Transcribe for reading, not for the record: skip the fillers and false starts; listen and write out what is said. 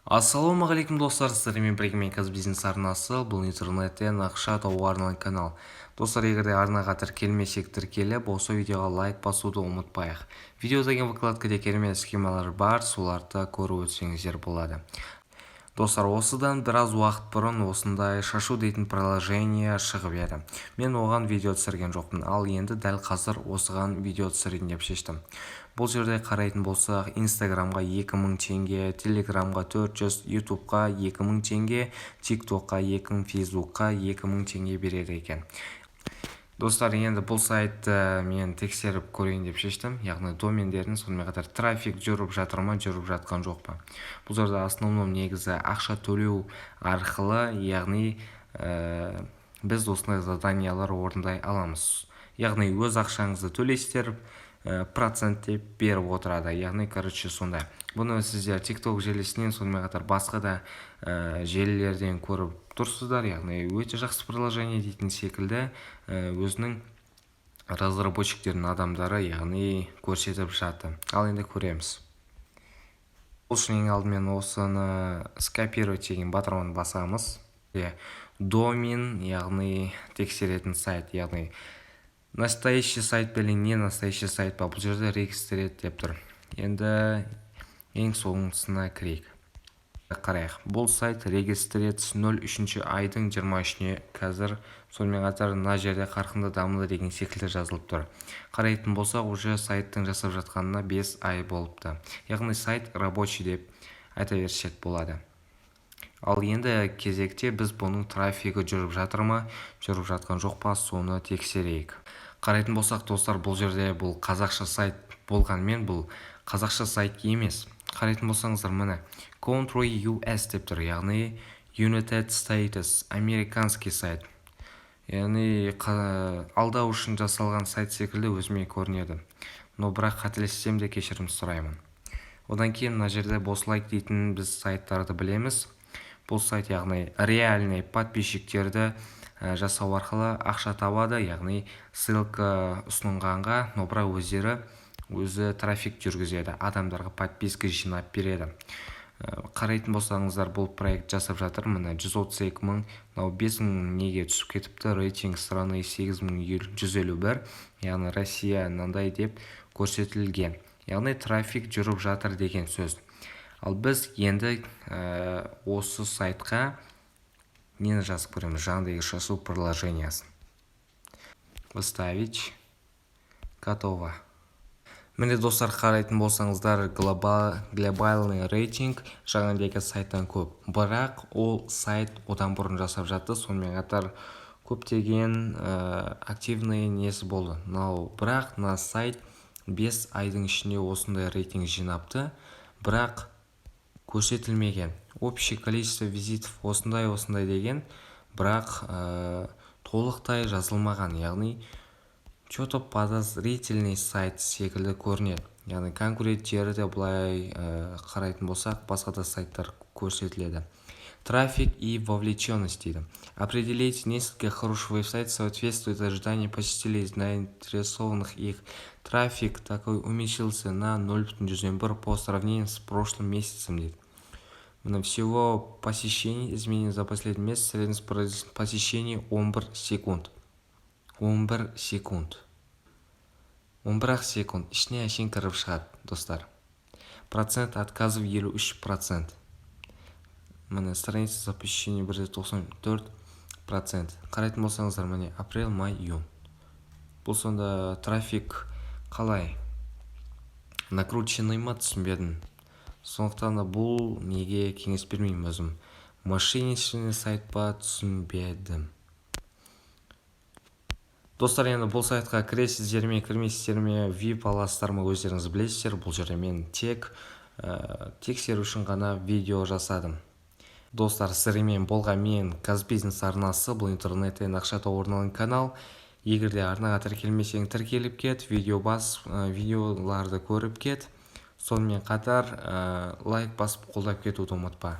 Ассалаумағалейкум достар, сіздермен бірге мен Казбизнес арнасы. Бұл интернеттен ақша табуға арналған канал. Достар, егер де арнаға тіркелмесек, тіркеліп, осы видеоға лайк басуды ұмытпайық. Видеода вкладкада керемет схемалар бар, соларды көріп өтсеңіздер болады. Достар, осыдан біраз уақыт бұрын осындай шашу дейтін приложение шығып еді. Мен оған видео түсірген жоқпын, ал енді дәл қазір осыған видео түсірейін деп шештім. Бұл жерде қарайтын болсақ, Инстаграмға 2000 теңге, Телеграмға 400, Ютубқа 2000 теңге, ТикТокқа 2000, Фейсбукқа 2000 теңге береді екен. Достар, енді бұл сайтты мен тексеріп көрейін деп шештім. Яғни домендерін, сонымен қатар трафик жүріп жатыр ма, жүріп жатқан жоқ па. Бұл жерде основном негізі ақша төлеу арқылы, яғни біз осындай заданиялар орындай аламыз. Яғни өз ақшаңызды төлейсіздер, процент деп беріп отырады. Яғни, сондай. Бұны сіздер TikTok желісінен, сонымен қатар басқа да желілерден көріп тұрсыздар. Яғни өте жақсы приложение дейтін секілді өзінің разработчиктердің адамдары, яғни көрсетіп жатты. Ал енді көреміз. Бұл үшін ең алдымен осыны скопировать деген батырманы басамыз. Домен, яғни тексеретін сайт, яғни настоящий сайт пе, не настоящий сайт па, бұл жерде регистрет деп тұр. Енді ең соңғысына кірейік. Қарайық. Бұл сайт регистрет 03 айдың 23-не қазір, сонымен қатар мына жерде қарқынды дамыды деген секілді жазылып тұр. Қарайтын болсақ, уже сайттың жасап жатқанына 5 ай болыпты. Яғни сайт рабочий деп айта берсек болады. Ал енді кезекте біз бұның трафигі жүріп жатыр ма, жүріп жатқан жоқ па, соны тексерейік. Қарайтын болсақ, достар, бұл жерде бұл қазақша сайт болғанмен, бұл қазақша сайт емес. Қарайтын болсаңыздар, міне Country US деп тұр, яғни United States, американский сайт. Яғни алдау үшін жасалған сайт секілді өзіме көрінеді. Но бірақ қателессем де кешірім сұраймын. Одан кейін мына жерде Boss-Like дейтін біз сайттарды білеміз. Бұл сайт, яғни реальный подписчиктерді жасау арқылы ақша табады, яғни ссылка ұсынғанға, но бірақ өзі трафик жүргізеді, адамдарға подписка жинап береді. Қарайтын болсаңыздар, бұл проект жасап жатыр, міне 132 мың, 5 мың неге түсіп кетіпті, рейтинг страны 8151, яғни Россия мынандай деп көрсетілген. Яғни трафик жүріп жатыр деген сөз. Ал біз енді осы сайтқа нені жазып көреміз? Жаңағыдай шашу приложениясын. Выставить. Готово. Міне, достар, қарайтын болсаңыздар, глобальный рейтинг жаңағыдегі сайттан көп. Бірақ ол сайт одан бұрын жасап жатты, сонымен қатар көптеген активный несі болды. Бірақ на сайт 5 айдың ішінде осындай рейтинг жинапты, бірақ көрсетілмеген. Общее количество визитов осындай деген, бірақ толықтай жазылмаған, яғни что-то подозрительный сайт секілді көрінеді. Яғни конкуренттері де бұлай қарайтын болсақ, басқа да сайттар көрсетіледі. Трафик и вовлеченность дейді. Определить несколько хороших веб-сайтов соответствует ожиданиям посетителей, заинтересованных их. Трафик такой уменьшился на 0,1 по сравнению с прошлым месяцем дейді. Всего посещений изменено за последний месяц, среднее посещение 11 секунд. 11 секунд. 11 секунд. Ішіне әшейін кіріп шығады, достар. Процент отказов 53%. Міне страница за посещение 194%. Қарайтын болсаңыздар, міне апрель, май, июнь. Бұл сонда трафик қалай? Накрученный ма, түсінбедім. Сондықтан да бұл неге кеңес бермеймін өзім. Мошенничественный сайт па, түсінбедім. Достар, енді бұл сайтқа кіресіздер ме, кірмейсіздер ме, VIP аласыздар ма, өздеріңіз білесіздер. Бұл жерде мен тек тексеру үшін ғана видео жасадым. Достар, сіздермен болған мен Казбизнес арнасы, бұл интернеттен ақша табуға арналған канал. Егер де арнаға тіркелмесең, тіркеліп кет, видеоларды көріп кет. Сонымен қатар лайк басып қолдап кетуді ұмытпа.